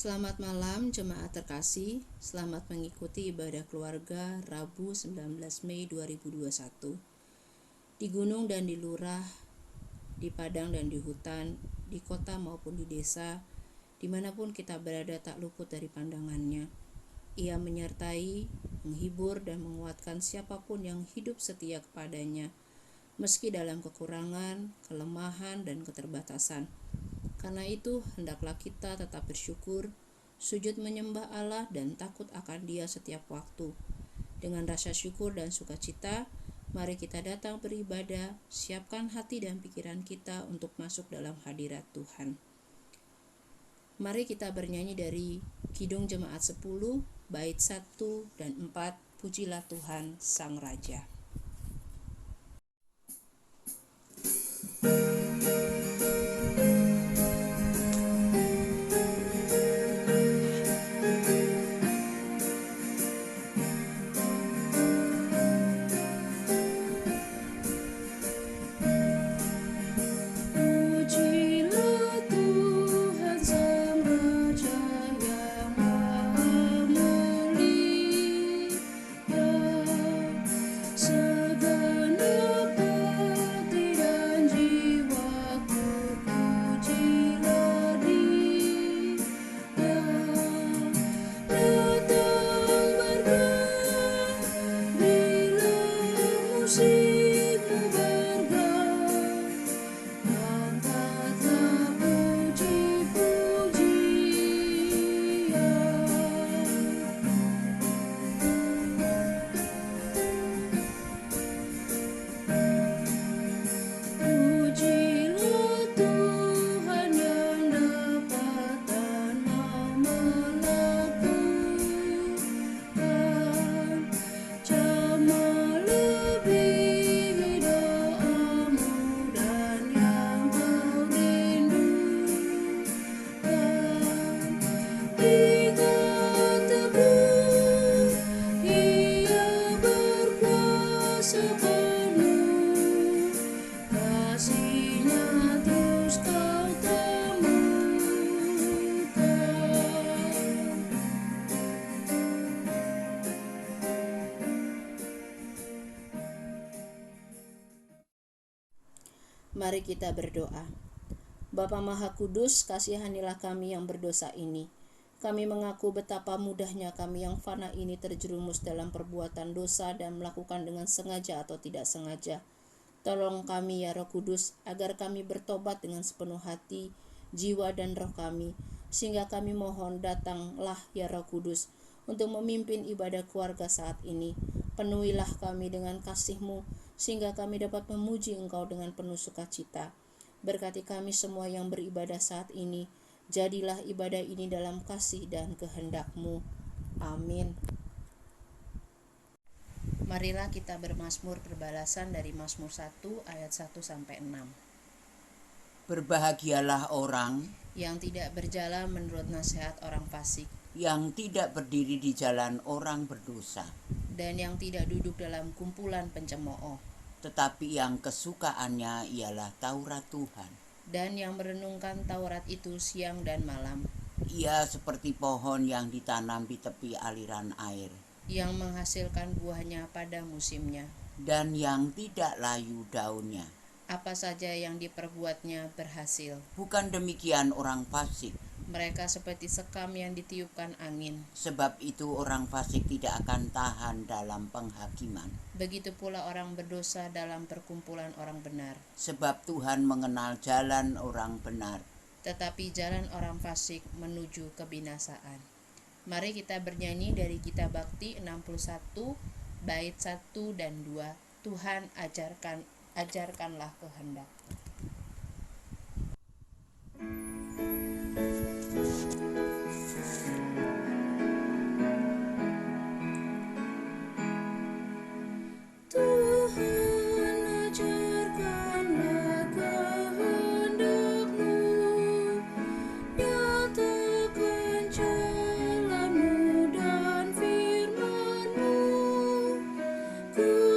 Selamat malam jemaat terkasih, selamat mengikuti ibadah keluarga Rabu 19 Mei 2021. Di gunung dan di lurah, di padang dan di hutan, di kota maupun di desa, dimanapun kita berada tak luput dari pandangannya. Ia menyertai, menghibur dan menguatkan siapapun yang hidup setia kepadanya, meski dalam kekurangan, kelemahan, dan keterbatasan. Karena itu, hendaklah kita tetap bersyukur, sujud menyembah Allah dan takut akan Dia setiap waktu. Dengan rasa syukur dan sukacita, mari kita datang beribadah, siapkan hati dan pikiran kita untuk masuk dalam hadirat Tuhan. Mari kita bernyanyi dari Kidung Jemaat 10, bait 1 dan 4, Pujilah Tuhan Sang Raja. Mari kita berdoa. Bapa Maha Kudus, kasihanilah kami yang berdosa ini. Kami mengaku betapa mudahnya kami yang fana ini terjerumus dalam perbuatan dosa dan melakukan dengan sengaja atau tidak sengaja. Tolong kami ya Roh Kudus, agar kami bertobat dengan sepenuh hati, jiwa dan roh kami, sehingga kami mohon datanglah ya Roh Kudus untuk memimpin ibadah keluarga saat ini. Penuhilah kami dengan kasih-Mu, sehingga kami dapat memuji Engkau dengan penuh sukacita. Berkati kami semua yang beribadah saat ini. Jadilah ibadah ini dalam kasih dan kehendak-Mu. Amin. Marilah kita bermazmur perbalasan dari Mazmur 1 ayat 1 sampai 6. Berbahagialah orang yang tidak berjalan menurut nasihat orang fasik, yang tidak berdiri di jalan orang berdosa, dan yang tidak duduk dalam kumpulan pencemooh, tetapi yang kesukaannya ialah Taurat Tuhan, dan yang merenungkan Taurat itu siang dan malam. Ia seperti pohon yang ditanam di tepi aliran air, yang menghasilkan buahnya pada musimnya, dan yang tidak layu daunnya. Apa saja yang diperbuatnya berhasil. Bukan demikian orang fasik. Mereka seperti sekam yang ditiupkan angin. Sebab itu orang fasik tidak akan tahan dalam penghakiman. Begitu pula orang berdosa dalam perkumpulan orang benar. Sebab Tuhan mengenal jalan orang benar, tetapi jalan orang fasik menuju kebinasaan. Mari kita bernyanyi dari Gita Bakti 61 bait 1 dan 2. Tuhan ajarkanlah kehendak.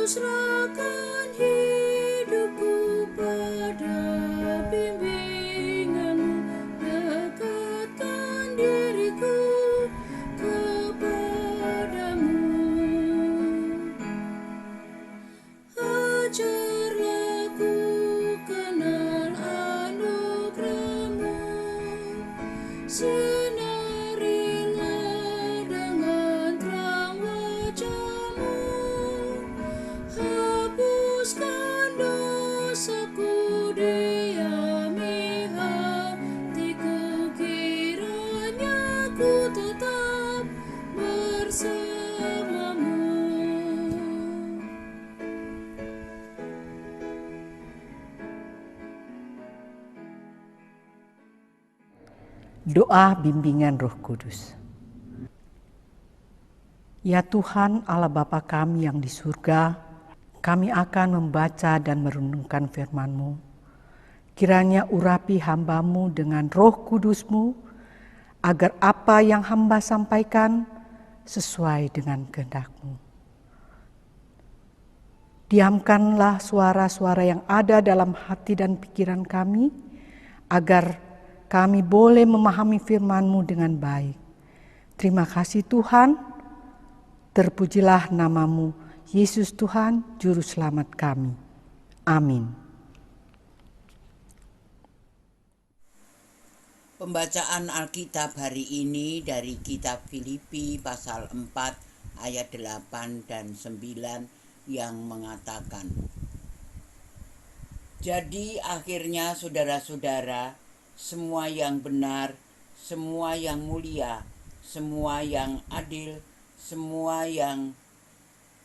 Serahkan hidupku pada bimbingan-Mu, dekatkan diriku Sinarilah dengan terang wajah-Mu, hapuskan dosaku, diami hatiku, kiranya ku tetap bersamamu. Doa bimbingan Roh Kudus. Ya Tuhan Allah Bapa kami yang di surga, kami akan membaca dan merenungkan firman-Mu. Kiranya urapi hamba-Mu dengan Roh Kudus-Mu, agar apa yang hamba sampaikan sesuai dengan kehendak-Mu. Diamkanlah suara-suara yang ada dalam hati dan pikiran kami, agar kami boleh memahami firman-Mu dengan baik. Terima kasih Tuhan, terpujilah nama-Mu, Yesus Tuhan, Juru Selamat kami. Amin. Pembacaan Alkitab hari ini dari kitab Filipi pasal 4 ayat 8 dan 9 yang mengatakan, jadi akhirnya saudara-saudara, semua yang benar, semua yang mulia, semua yang adil, semua yang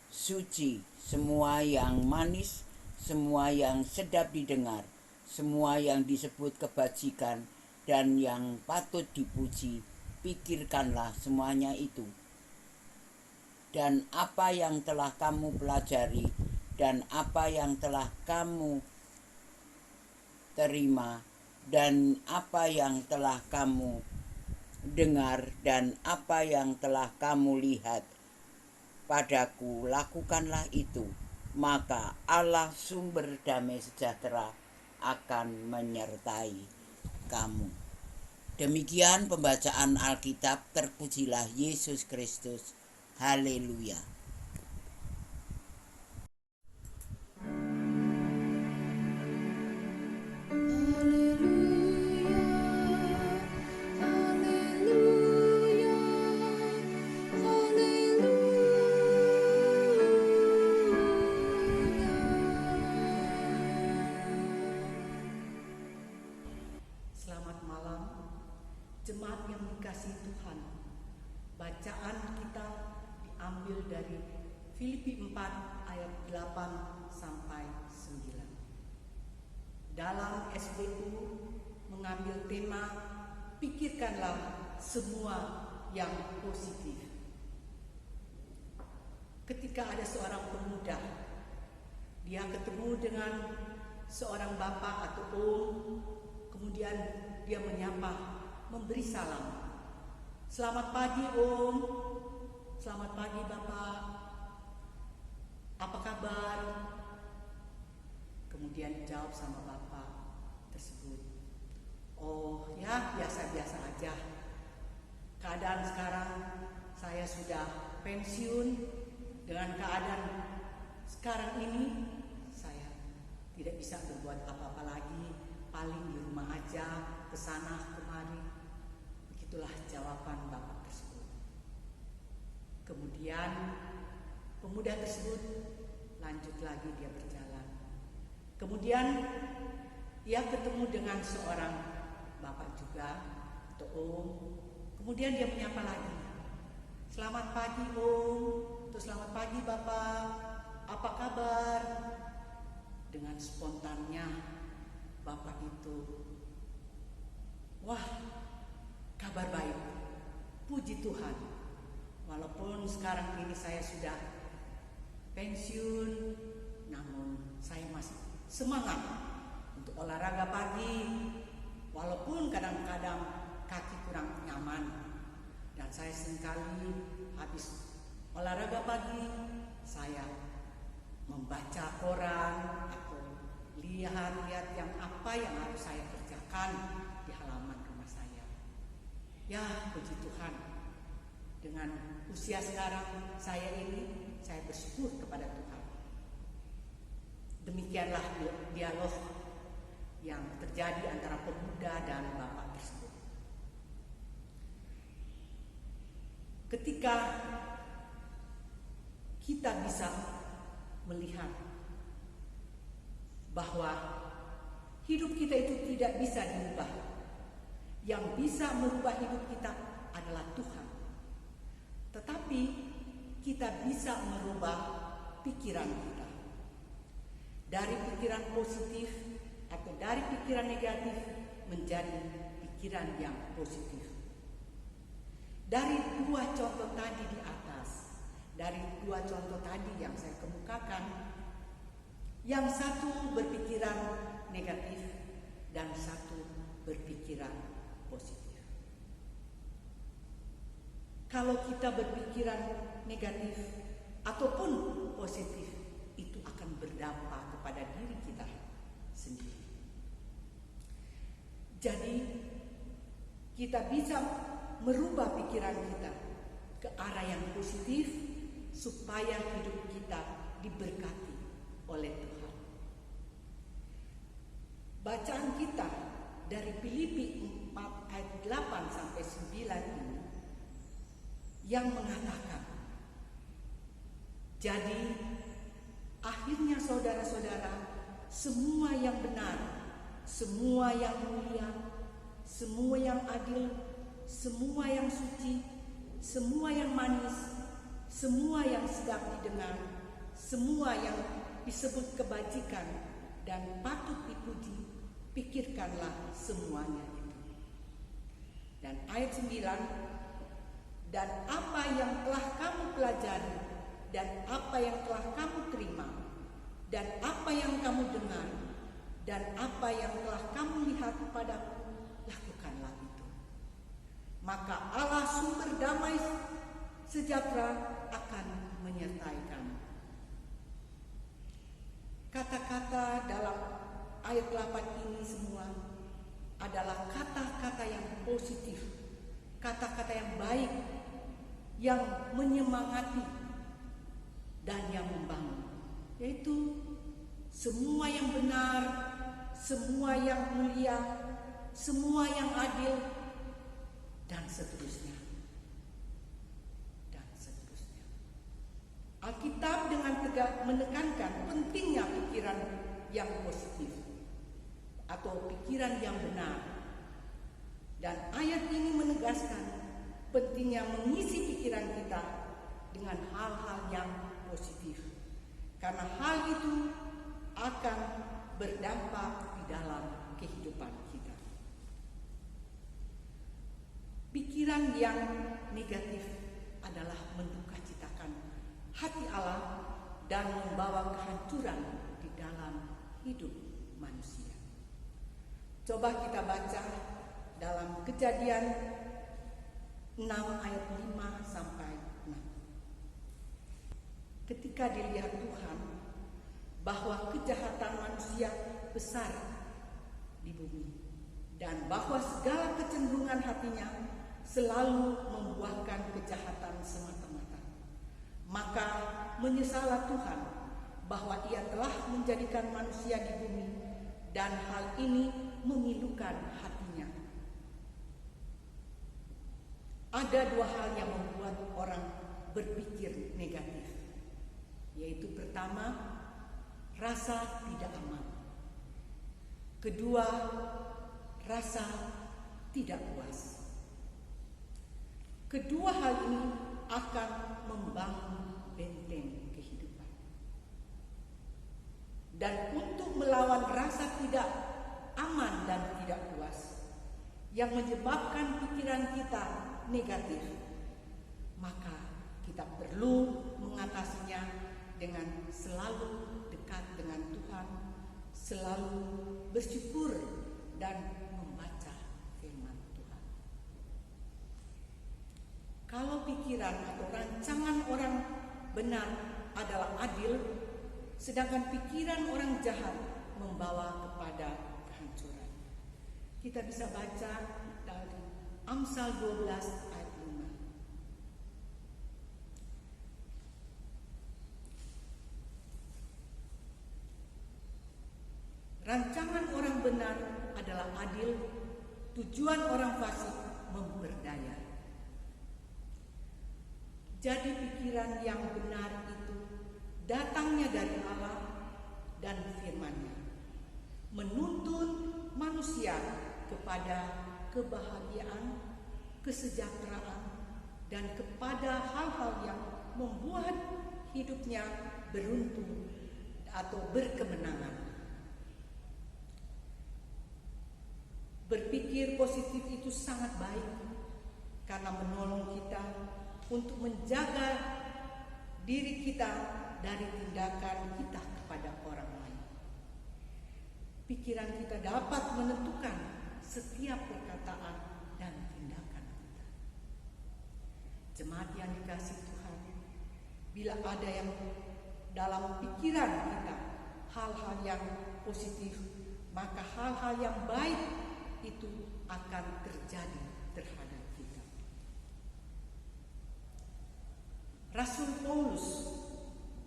suci, semua yang manis, semua yang sedap didengar, semua yang disebut kebajikan, dan yang patut dipuji, pikirkanlah semuanya itu. Dan apa yang telah kamu pelajari, dan apa yang telah kamu terima, dan apa yang telah kamu dengar, dan apa yang telah kamu lihat padaku, lakukanlah itu. Maka Allah sumber damai sejahtera akan menyertai kamu. Demikian pembacaan Alkitab. Terpujilah Yesus Kristus. Haleluya. Selamat malam, jemaat yang dikasihi Tuhan. Bacaan kita diambil dari Filipi 4 ayat 8 sampai 9. Dalam SBU mengambil tema pikirkanlah semua yang positif. Ketika ada seorang pemuda, dia ketemu dengan seorang bapak atau om, kemudian dia menyapa, memberi salam. Selamat pagi om, selamat pagi bapak, apa kabar? Kemudian jawab sama bapak tersebut, oh ya biasa-biasa aja. Keadaan sekarang saya sudah pensiun, dengan keadaan sekarang ini saya tidak bisa berbuat apa-apa lagi, paling di rumah aja, kesana kemari. Begitulah jawaban bapak tersebut. Kemudian pemuda tersebut lanjut lagi dia berjalan. Kemudian ia ketemu dengan seorang bapak juga atau om. Kemudian dia menyapa lagi, selamat pagi om, atau selamat pagi bapak, apa kabar? Dengan spontannya bapak itu, wah, kabar baik, puji Tuhan. Walaupun sekarang ini saya sudah pensiun, namun saya masih semangat untuk olahraga pagi. Walaupun kadang-kadang kaki kurang nyaman, dan saya seringkali habis olahraga pagi, saya membaca koran atau lihat yang apa yang harus saya kerjakan di halaman rumah saya. Ya, puji Tuhan, dengan usia sekarang saya ini, saya bersyukur kepada Tuhan. Demikianlah dialog yang terjadi antara pemuda dan bapak tersebut. ketika kita bisa melihat bahwa hidup kita itu tidak bisa diubah. Yang bisa merubah hidup kita adalah Tuhan. Tetapi kita bisa merubah pikiran kita. Dari pikiran positif atau dari pikiran negatif menjadi pikiran yang positif. Dari dua contoh tadi di atas, dari dua contoh tadi yang saya kemukakan, yang satu berpikiran negatif dan satu berpikiran positif. Kalau kita berpikiran negatif ataupun positif, itu akan berdampak kepada diri kita sendiri. Jadi kita bisa merubah pikiran kita ke arah yang positif supaya hidup kita diberkati oleh Tuhan. Bacaan kita dari Filipi 4 ayat 8 sampai 9 ini yang mengatakan, jadi akhirnya saudara-saudara, semua yang benar, semua yang mulia, semua yang adil, semua yang suci, semua yang manis, semua yang sedap didengar, semua yang disebut kebajikan dan patut dipuji, pikirkanlah semuanya itu. Dan ayat 9, dan apa yang telah kamu pelajari, dan apa yang telah kamu terima, dan apa yang kamu dengar, dan apa yang telah kamu lihat padaku, lakukanlah itu. Maka Allah sumber damai sejahtera akan menyertai kamu. Kata-kata dalam ayat 8 ini semua adalah kata-kata yang positif, kata-kata yang baik, yang menyemangati dan yang membangun, yaitu semua yang benar, semua yang mulia, semua yang adil, dan seterusnya. Dan seterusnya. Alkitab dengan tegas menekankan pentingnya pikiran yang positif atau pikiran yang benar. Dan ayat ini menegaskan pentingnya mengisi pikiran kita dengan hal-hal yang positif. Karena hal itu akan berdampak di dalam kehidupan kita. Pikiran yang negatif adalah mendukacitakan hati Allah dan membawa kehancuran di dalam hidup manusia. Coba kita baca dalam Kejadian 6 ayat 5 sampai 6. Ketika dilihat Tuhan bahwa kejahatan manusia besar di bumi dan bahwa segala kecenderungan hatinya selalu membuahkan kejahatan semata-mata, maka menyesallah Tuhan bahwa Ia telah menjadikan manusia di bumi dan hal ini memilukan hatinya. Ada dua hal yang membuat orang berpikir negatif, yaitu pertama, rasa tidak aman. Kedua, rasa tidak puas. Kedua hal ini akan membangun benteng kehidupan. Dan untuk melawan rasa tidak aman dan tidak puas yang menyebabkan pikiran kita negatif, maka kita perlu mengatasinya dengan selalu dekat dengan Tuhan, selalu bersyukur dan membaca firman Tuhan. Kalau pikiran atau rancangan orang benar adalah adil, sedangkan pikiran orang jahat membawa kepada kehancuran. Kita bisa baca dari Amsal 12 ayat 5. Rancangan orang benar adalah adil, tujuan orang fasik memperdaya. Jadi pikiran yang benar itu datangnya dari Allah dan firman-Nya, menuntun manusia kepada kebahagiaan, kesejahteraan, dan kepada hal-hal yang membuat hidupnya beruntung atau berkemenangan. Berpikir positif itu sangat baik karena menolong kita untuk menjaga diri kita dari tindakan kita kepada orang lain. Pikiran kita dapat menentukan setiap perkataan dan tindakan kita. Jemaat yang dikasihi Tuhan, bila ada yang dalam pikiran kita hal-hal yang positif, maka hal-hal yang baik itu akan terjadi terhadap kita. Rasul Paulus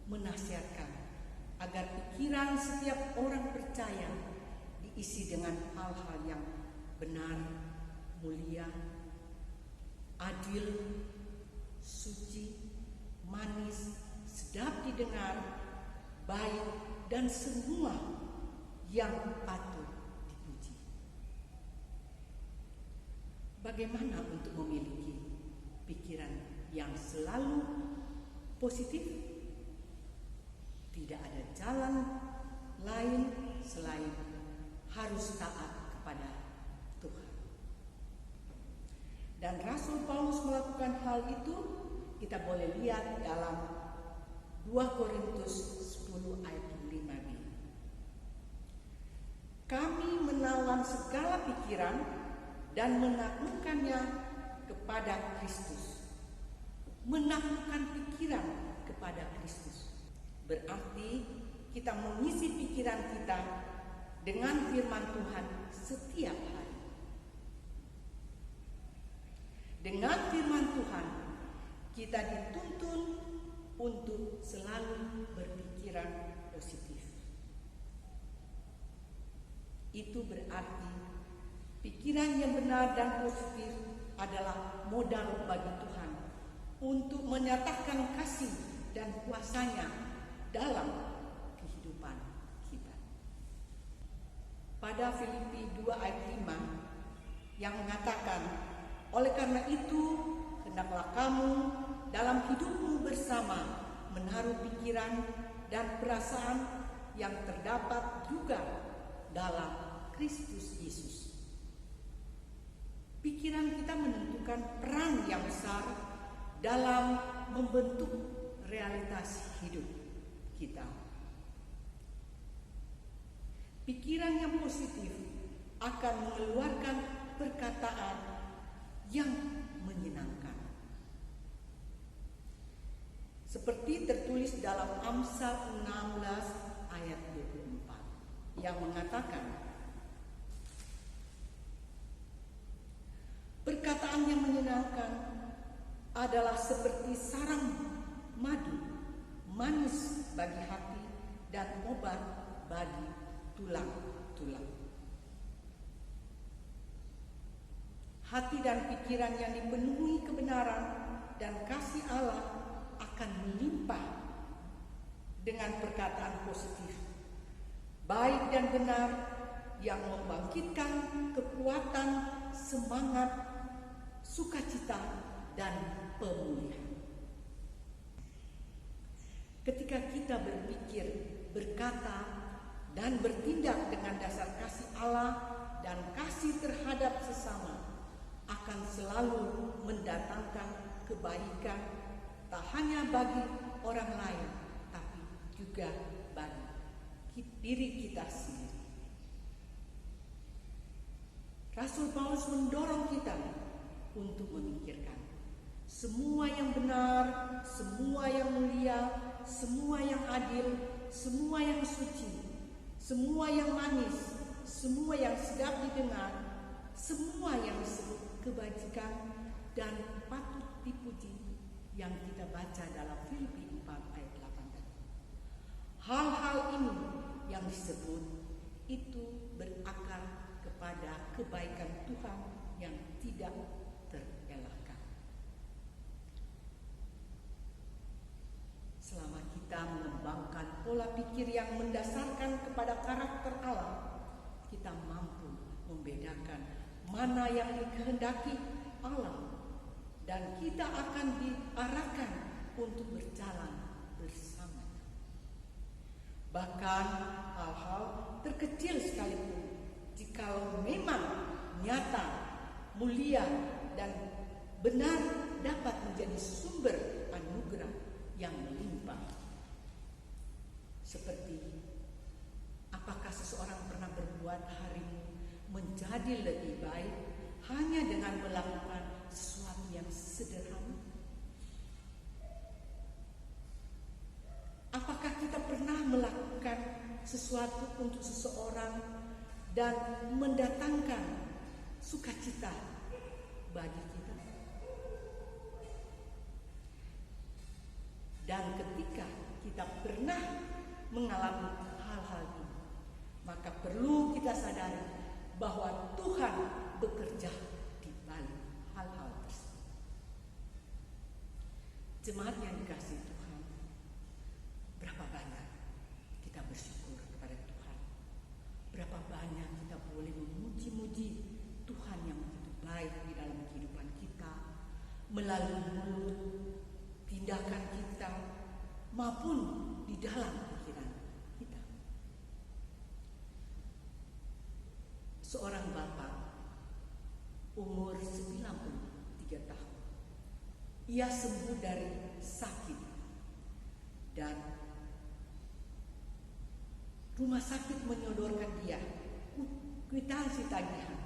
menasihatkan agar pikiran setiap orang percaya diisi dengan hal-hal yang benar, mulia, adil, suci, manis, sedap didengar, baik, dan semua yang patut dipuji. Bagaimana untuk memiliki pikiran yang selalu positif? Tidak ada jalan lain selain harus taat kepada Tuhan. Dan Rasul Paulus melakukan hal itu, kita boleh lihat dalam 2 Korintus 10 ayat 5b. Kami menawan segala pikiran dan menaklukkannya kepada Kristus. Menaklukkan pikiran kepada Kristus berarti kita mengisi pikiran kita dengan firman Tuhan setiap hari. Dengan firman Tuhan kita dituntun untuk selalu berpikiran positif. Itu berarti pikiran yang benar dan positif adalah modal bagi Tuhan untuk menyatakan kasih dan kuasa-Nya dalam kehidupan kita. Pada Filipi 2 ayat 5 yang mengatakan, oleh karena itu hendaklah kamu dalam hidupmu bersama menaruh pikiran dan perasaan yang terdapat juga dalam Kristus Yesus. Pikiran kita menentukan peran yang besar dalam membentuk realitas hidup kita. Pikiran yang positif akan mengeluarkan perkataan yang menyenangkan. Seperti tertulis dalam Amsal 16 ayat 24 yang mengatakan, perkataan yang menyenangkan adalah seperti sarang madu, manis bagi hati dan obat bagi tulang-tulang. Hati dan pikiran yang dipenuhi kebenaran dan kasih Allah akan melimpah dengan perkataan positif, baik dan benar, yang membangkitkan kekuatan, semangat, sukacita, dan pemulihan. Ketika kita berpikir, berkata, dan bertindak dengan dasar kasih Allah dan kasih terhadap sesama, akan selalu mendatangkan kebaikan, tak hanya bagi orang lain, tapi juga bagi diri kita sendiri. Rasul Paulus mendorong kita untuk memikirkan semua yang benar, semua yang mulia, semua yang adil, semua yang suci, semua yang manis, semua yang sedap didengar, semua yang disebut kebajikan dan patut dipuji yang kita baca dalam Filipi 4 ayat 8 tadi. Hal-hal ini yang disebut itu berakar kepada kebaikan Tuhan yang tidak terelakkan. didasarkan kepada karakter Allah, kita mampu membedakan mana yang dikehendaki Allah, dan kita akan diarahkan untuk berjalan bersama. Bahkan hal-hal terkecil sekalipun, jikalau memang nyata, mulia, dan benar, dapat menjadi sumber anugerah yang melimpah. Seperti, apakah seseorang pernah berbuat harimu menjadi lebih baik hanya dengan melakukan sesuatu yang sederhana? Apakah kita pernah melakukan sesuatu untuk seseorang dan mendatangkan sukacita bagi kita? Dan ketika kita pernah mengalami hal-hal ini, maka perlu kita sadari bahwa Tuhan bekerja di balik hal-hal tersebut. Jemaat yang dikasihi Tuhan, berapa banyak kita bersyukur kepada Tuhan? Berapa banyak kita boleh memuji-muji Tuhan yang begitu baik di dalam kehidupan kita, melalui mulut, tindakan kita, maupun di dalam pikiran kita. Seorang bapak umur 93 tahun, ia sembuh dari sakit, dan rumah sakit menyodorkan dia kwitansi tagihan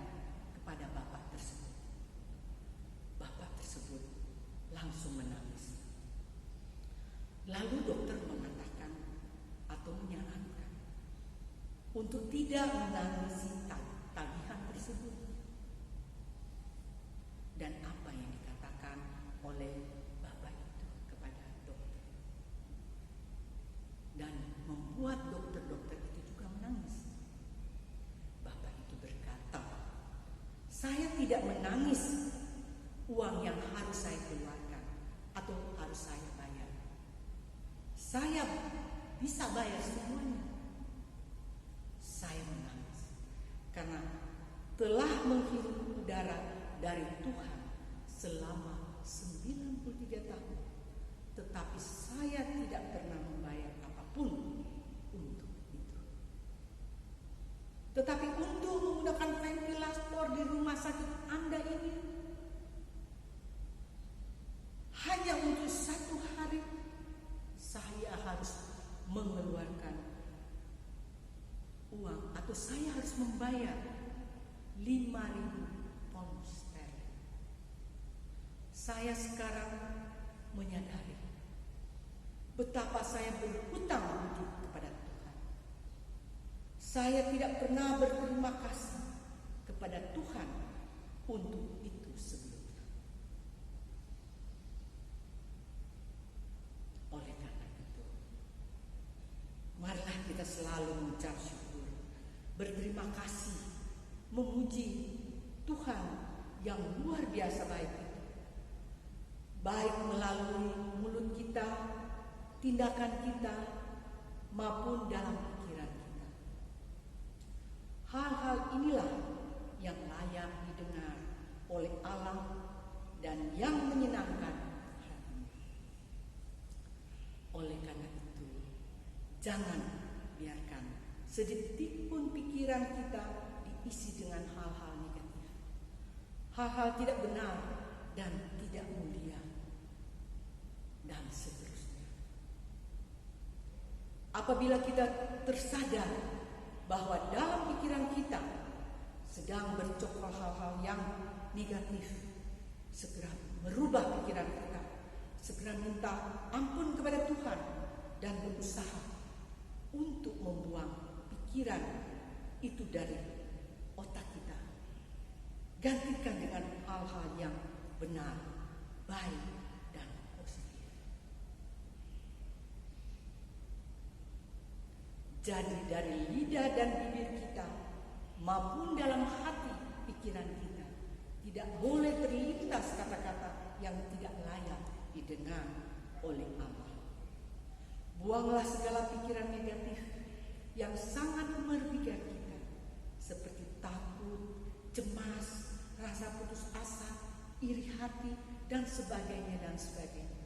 kepada bapak tersebut. Bapak tersebut langsung menangis. Lalu dokter mengatakan atau menyarankan untuk tidak menangisi tagihan tersebut. Dan apa yang dikatakan oleh bapak itu kepada dokter, dan membuat dokter-dokter itu juga menangis. Bapak itu berkata, saya tidak menangis uang yang harus saya keluarkan atau harus saya bayar. Saya bisa bayar semuanya. Saya menangis karena telah menghirup udara dari Tuhan selama 93 tahun, tetapi saya tidak pernah membayar apapun untuk itu. Tetapi untuk menggunakan ventilator di rumah sakit Anda ini, hanya untuk 1 hari saya harus mengeluarkan uang, atau saya harus membayar 5.000 pound sterling. Saya sekarang menyadari betapa saya berhutang budi kepada Tuhan. Saya tidak pernah berterima kasih kepada Tuhan untuk itu sebelumnya. Oleh karena itu, marilah kita selalu mengucap syukur, berterima kasih, memuji Tuhan yang luar biasa baik itu, baik melalui mulut kita, tindakan kita, maupun dalam pikiran kita. Hal-hal inilah yang layak didengar oleh Allah dan yang menyenangkan hatinya. Oleh karena itu, jangan biarkan sedetik pun pikiran kita diisi dengan hal-hal negatif, hal-hal tidak benar dan tidak mulia, dan seterusnya. Apabila kita tersadar bahwa dalam pikiran kita sedang bercokol hal-hal yang negatif, segera merubah pikiran kita, segera minta ampun kepada Tuhan, dan berusaha untuk membuang pikiran itu dari otak kita. Gantikan dengan hal-hal yang benar, baik, dan positif. Jadi dari lidah dan bibir kita maupun dalam hati pikiran kita tidak boleh terlintas kata-kata yang tidak layak didengar oleh Allah. Buanglah segala pikiran negatif yang sangat merugikan kita, seperti takut, cemas, rasa putus asa, iri hati, dan sebagainya dan sebagainya.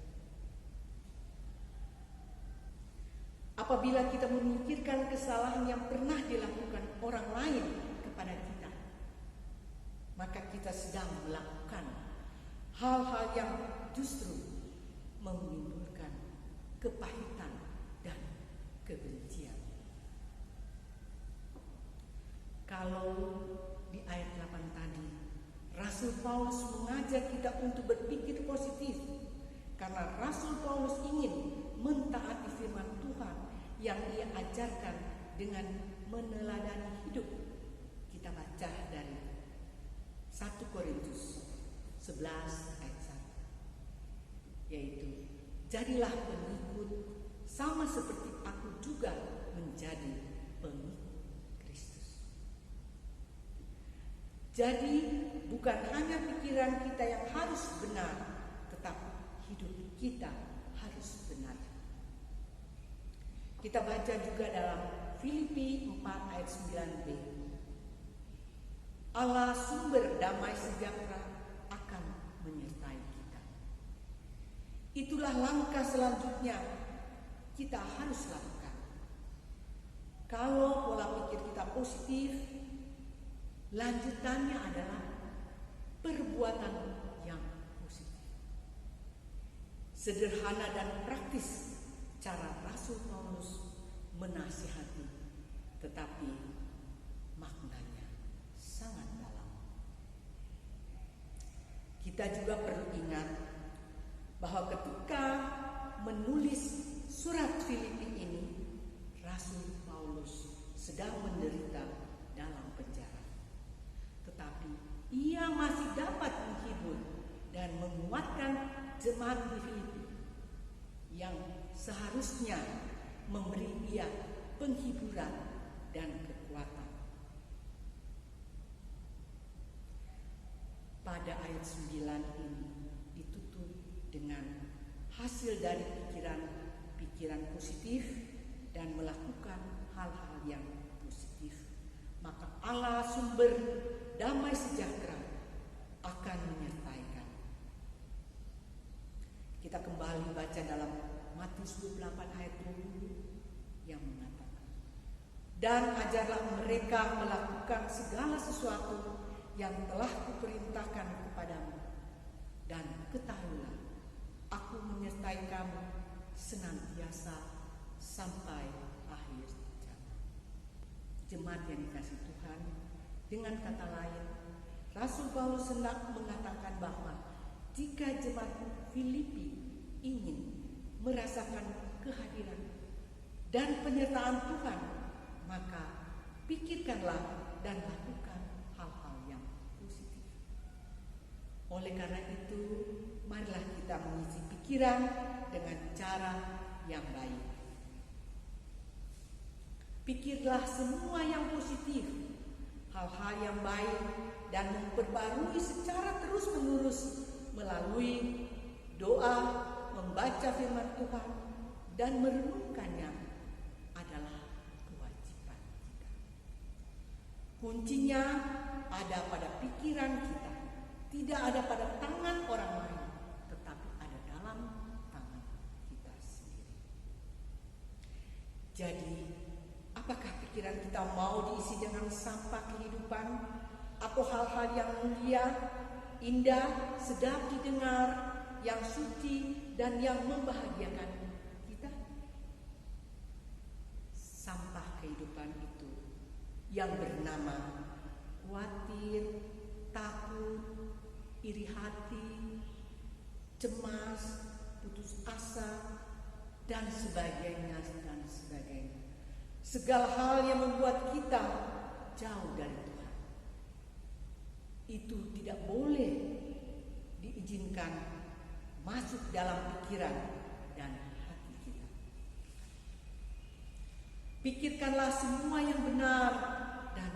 Apabila kita memikirkan kesalahan yang pernah dilakukan orang lain kepada kita, maka kita sedang melakukan hal-hal yang justru menimbulkan kepahitan dan kebencian. Kalau di ayat 8 tadi, Rasul Paulus mengajak kita untuk berpikir positif, karena Rasul Paulus ingin mentaati firman Tuhan yang ia ajarkan dengan meneladani hidup. Kita baca dari 1 Korintus 11 ayat 1, yaitu jadilah pengikut sama seperti aku juga menjadi pengikut Kristus. Jadi bukan hanya pikiran kita yang harus benar, tetapi hidup kita harus benar. Kita baca juga dalam Filipi 4 ayat 9b. Allah sumber damai sejahtera akan menyertai kita. Itulah langkah selanjutnya kita harus lakukan. Kalau pola pikir kita positif, lanjutannya adalah perbuatan yang positif. Sederhana dan praktis cara Rasul Paulus menasihati, tetapi maknanya sangat dalam. Kita juga perlu ingat bahwa ketika menulis surat Filipi ini, Rasul Paulus sedang menderita dalam penjara. Tetapi ia masih dapat menghibur dan menguatkan jemaat di Filipi yang seharusnya memberi ia penghiburan dan kekuatan. Pada ayat 9 ini ditutup dengan hasil dari pikiran positif dan melakukan hal-hal yang positif, maka Allah sumber damai sejahtera akan menyertai. Kita kembali baca dalam Matius 28 ayat 20 yang mengatakan, dan ajarlah mereka melakukan segala sesuatu yang telah kuperintahkan kepadamu, dan ketahuilah aku menyertai kamu senantiasa sampai akhir zaman. Jemaat yang dikasihi Tuhan, dengan kata lain, Rasul Paulus hendak mengatakan bahwa jika jemaat Filipi ingin merasakan kehadiran dan penyertaan Tuhan, maka pikirkanlah dan lakukan hal-hal yang positif. Oleh karena itu, marilah kita mengisi pikiran dengan cara yang baik. Pikirlah semua yang positif, hal-hal yang baik, dan memperbarui secara terus-menerus melalui doa, membaca firman Tuhan, dan merenungkannya adalah kewajiban kita. Kuncinya ada pada pikiran kita, tidak ada pada tangan orang lain, tetapi ada dalam tangan kita sendiri. Jadi, apakah pikiran kita mau diisi dengan sampah kehidupan atau hal-hal yang mulia, indah, sedap didengar, yang suci, dan yang membahagiakan kita? Sampah kehidupan itu yang bernama khawatir, takut, iri hati, cemas, putus asa, dan sebagainya, dan sebagainya. Segala hal yang membuat kita jauh dari Tuhan, itu tidak boleh diizinkan masuk dalam pikiran dan hati kita. Pikirkanlah semua yang benar dan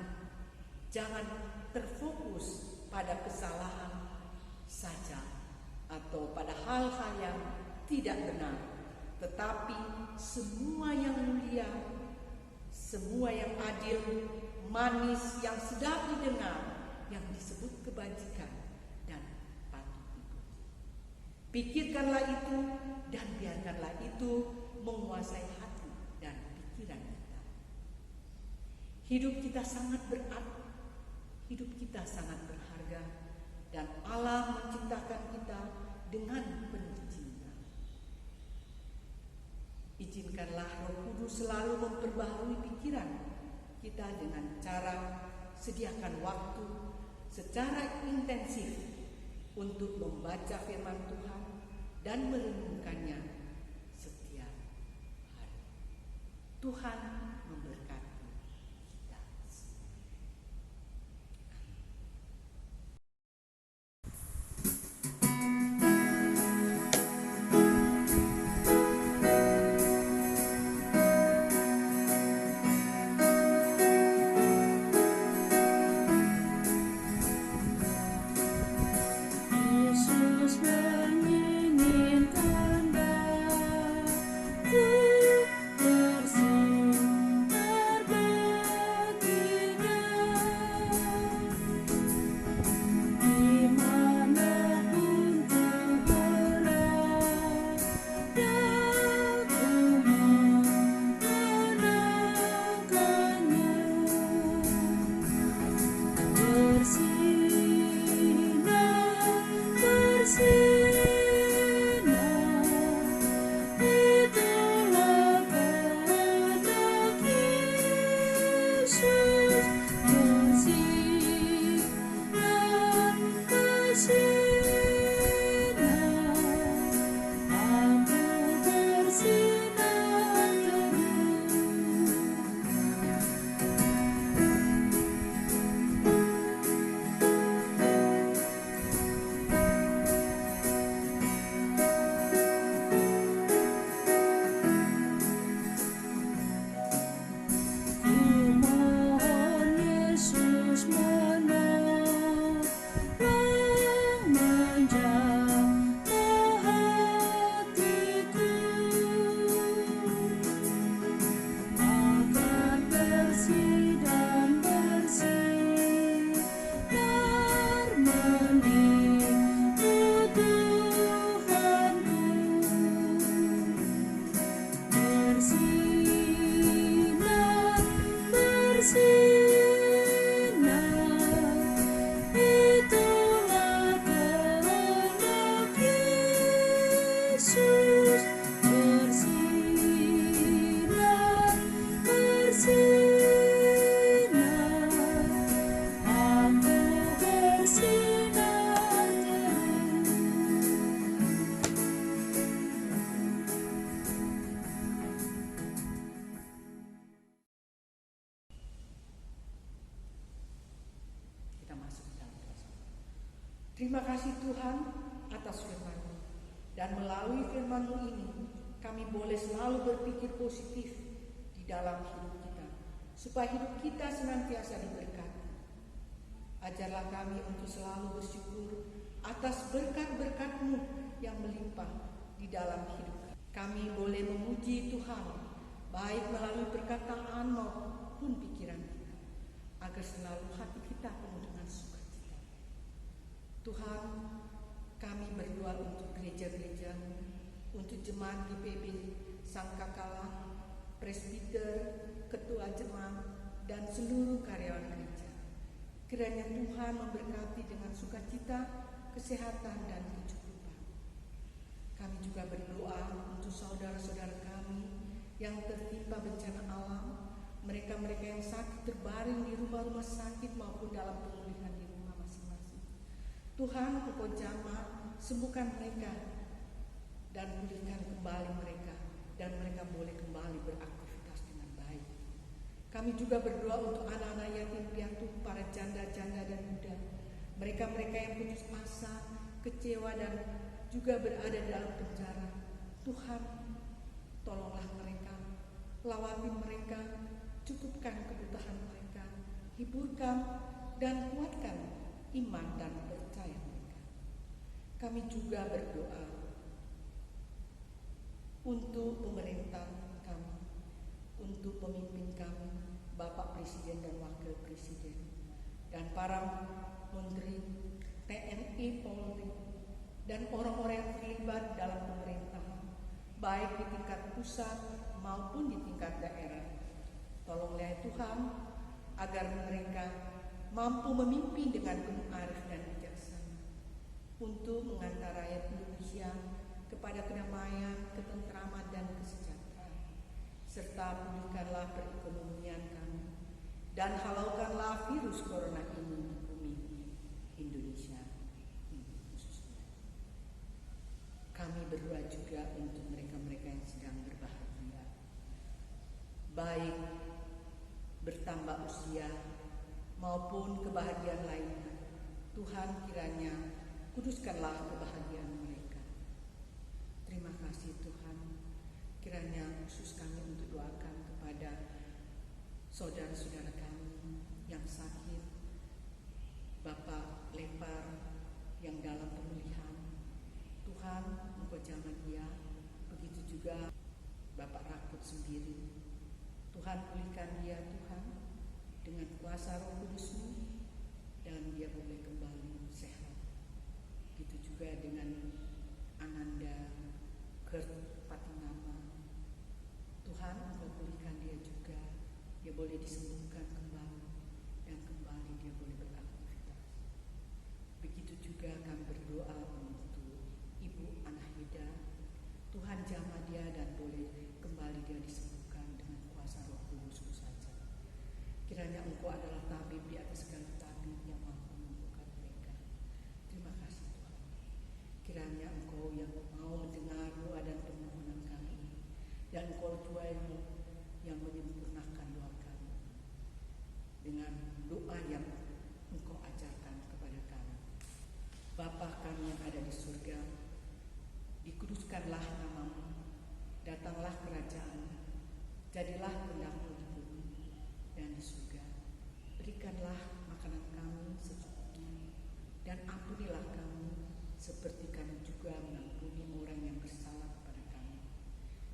jangan terfokus pada kesalahan saja atau pada hal-hal yang tidak benar, tetapi semua yang mulia, semua yang adil, manis, yang sedap didengar, yang disebut kebajikan dan patut dipuji. Pikirkanlah itu dan biarkanlah itu menguasai hati dan pikiran kita. Hidup kita sangat berarti, hidup kita sangat berharga, dan Allah menciptakan kita dengan penuh cinta. Izinkanlah Roh Kudus selalu memperbaharui pikiran kita dengan cara sediakan waktu secara intensif untuk membaca firman Tuhan dan merenungkannya setiap hari. Tuhan memberkati kita. Yesus menginginkan daku bersinar baginya, dimanapun ku berada, ku mengenangkannya. Bersinar, itulah kehendak Yesus. Bersinar, aku bersinar terus. Kumohon Yesus menolong, menjaga hatiku, agar bersih dan bersinar mengikut Tuhanku. Bersinar, itulah kehendak Yesus. Bersinar, aku bersinar terus. Kita masuk ke dalam doa. Terima kasih Tuhan atas firman-Mu, dan melalui firman-Mu ini kami boleh selalu berpikir positif di dalam hidup kita, supaya hidup kita senantiasa diberkati. Ajarlah kami untuk selalu bersyukur atas berkat-berkat-Mu yang melimpah di dalam hidup kami. Kami boleh memuji Tuhan baik melalui perkataan maupun pikiran kita, agar selalu hati kita penuh dengan sukacita. Tuhan, kami berdoa untuk gereja-gereja-Mu, untuk jemaat GPB Sangkakala, presbiter, ketua jemaat, dan seluruh karyawan gereja. Kiranya Tuhan memberkati dengan sukacita, kesehatan, dan kecukupan. Kami juga berdoa untuk saudara-saudara kami yang tertimpa bencana alam, mereka-mereka yang sakit terbaring di rumah-rumah sakit maupun dalam pemulihan di rumah masing-masing. Tuhan, Engkau jamah, sembuhkan mereka dan pulihkan kembali mereka, dan mereka boleh kembali beraktivitas dengan baik. Kami juga berdoa untuk anak-anak yatim piatu, para janda-janda dan duda, mereka-mereka yang putus asa, kecewa, dan juga berada dalam penjara. Tuhan, tolonglah mereka, lawati mereka, cukupkan kebutuhan mereka, hiburkan dan kuatkan iman dan percaya mereka. Kami juga berdoa untuk pemerintah kami, untuk pemimpin kami, Bapak Presiden dan Wakil Presiden, dan para Menteri TNI, Polri, dan orang-orang yang terlibat dalam pemerintahan, baik di tingkat pusat maupun di tingkat daerah. Tolonglah ya Tuhan, agar mereka mampu memimpin dengan penuh arif dan bijaksana untuk mengantar rakyat Indonesia kepada kedamaian, ketentraman, dan kesejahteraan, serta pulihkanlah perekonomian kami dan halaukanlah virus corona ini di bumi Indonesia ini khususnya. Kami berdoa juga untuk mereka-mereka yang sedang berbahagia, baik bertambah usia maupun kebahagiaan lainnya. Tuhan, kiranya kuduskanlah kebahagiaan mereka. Terima kasih Tuhan. Kiranya khusus kami untuk doakan kepada saudara-saudara kami yang sakit, Bapak Lepar yang dalam pemulihan. Tuhan, Engkau jamah dia, begitu juga Bapak Rakut sendiri. Tuhan, pulihkan dia Tuhan dengan kuasa Roh Kudus-Mu, dan dia boleh kembali sehat. Begitu juga dengan Ananda Kurt Patinama. Tuhan, Engkau pulihkan dia juga, dia boleh disembuhkan kembali, dan kembali dia boleh beraktivitas. Begitu juga kami berdoa untuk Ibu Anahida. Tuhan jamah dia dan boleh kembali dia disembuhkan dengan kuasa Roh Kudus-Mu saja. Kiranya Engkau adalah tabib di atas segala tabib yang mampu menyembuhkan mereka. Terima kasih Tuhan. Kiranya Engkau yang mau mendengar doa dan permohonan kami, dan Engkau Tuhan yang menyempurnakan doa kami dengan doa yang Engkau ajarkan kepada kami. Bapa kami yang ada di surga, dikuduskanlah nama-Mu, datanglah kerajaan-Mu, jadilah kehendak-Mu di bumi dan di surga. Berikanlah makanan kami secukupnya, dan ampunilah kami seperti kami juga mengampuni orang yang bersalah kepada kami.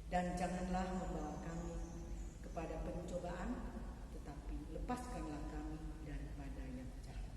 Dan janganlah membawa kami kepada pencobaan, tetapi lepaskanlah kami daripada yang jahat.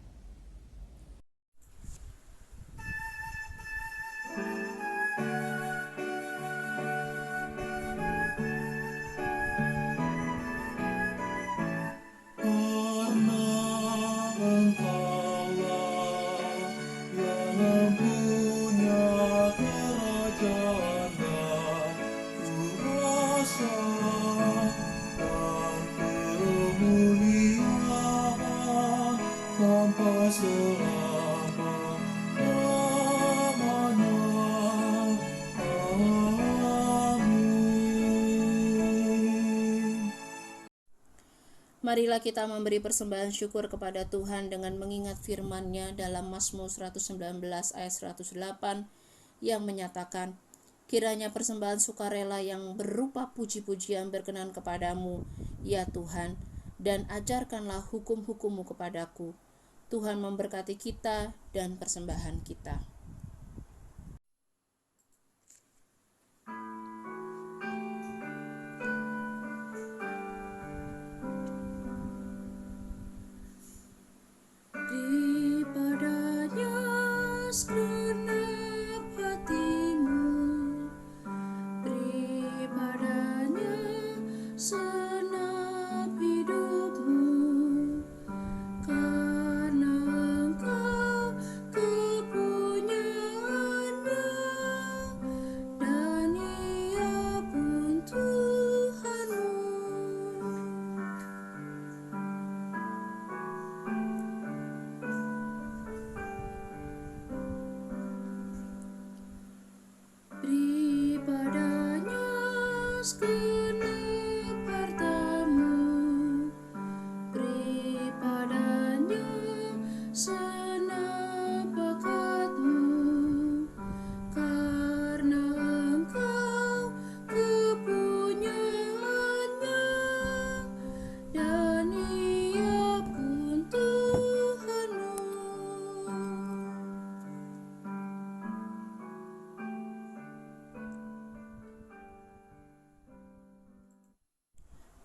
Marilah kita memberi persembahan syukur kepada Tuhan dengan mengingat firman-Nya dalam Mazmur 119 ayat 108 yang menyatakan, kiranya persembahan sukarela yang berupa puji-pujian berkenan kepadamu, ya Tuhan, dan ajarkanlah hukum-hukum-Mu kepadaku. Tuhan memberkati kita dan persembahan kita. Segenap hatimu, beri padanya senap hidupmu, karena Engkau kepunyaan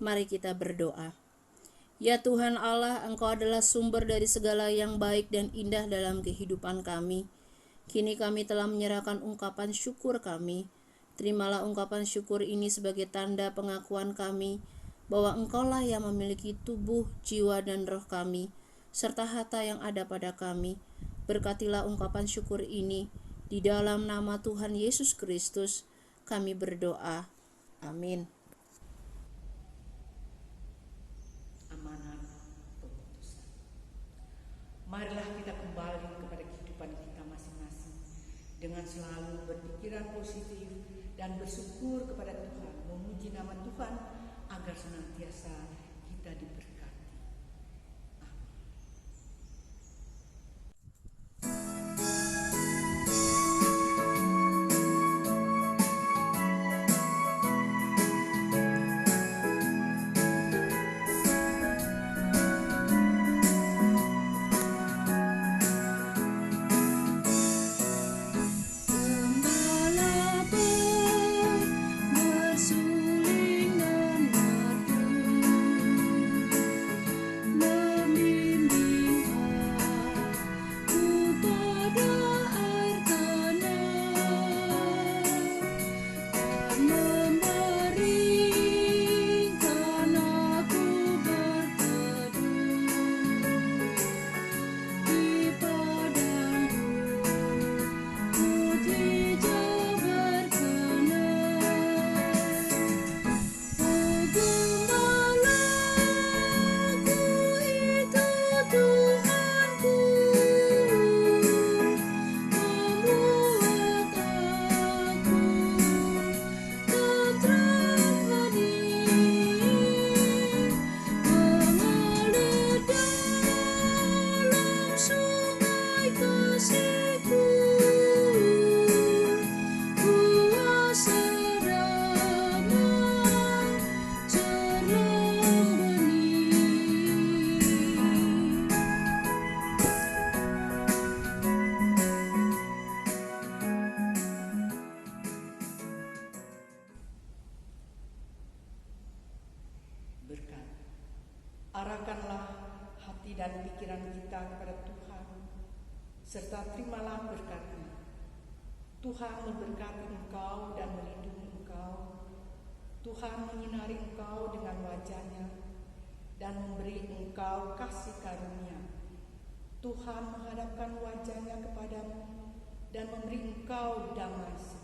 Mari kita berdoa. Ya Tuhan Allah, Engkau adalah sumber dari segala yang baik dan indah dalam kehidupan kami. Kini kami telah menyerahkan ungkapan syukur kami. Terimalah ungkapan syukur ini sebagai tanda pengakuan kami bahwa Engkaulah yang memiliki tubuh, jiwa, dan roh kami, serta harta yang ada pada kami. Berkatilah ungkapan syukur ini. Di dalam nama Tuhan Yesus Kristus, kami berdoa. Amin. Amanat pemutusan. Marilah kita kembali kepada kehidupan kita masing-masing dengan selalu berpikiran positif dan bersyukur kepada Tuhan, memuji nama Tuhan agar senantiasa kita diberkati. Gembala bersuling dan merdu, membimbing aku pada air tenang, dan membaringkan aku berteduh di padang putih jauh berkenan. Oh gembalaku itu Tuhanku, membuat aku tentram hati, mengalir dalam sungai kasih-Ku, kuasa damai cerah bening. Berkat. Arahkanlah hati dan pikiran kita kepada Tuhan, serta terimalah berkat-Nya. Tuhan memberkati engkau dan melindungi engkau. Tuhan menyinari engkau dengan wajah-Nya dan memberi engkau kasih karunia. Tuhan menghadapkan wajah-Nya kepadamu dan memberi engkau damai sejahtera.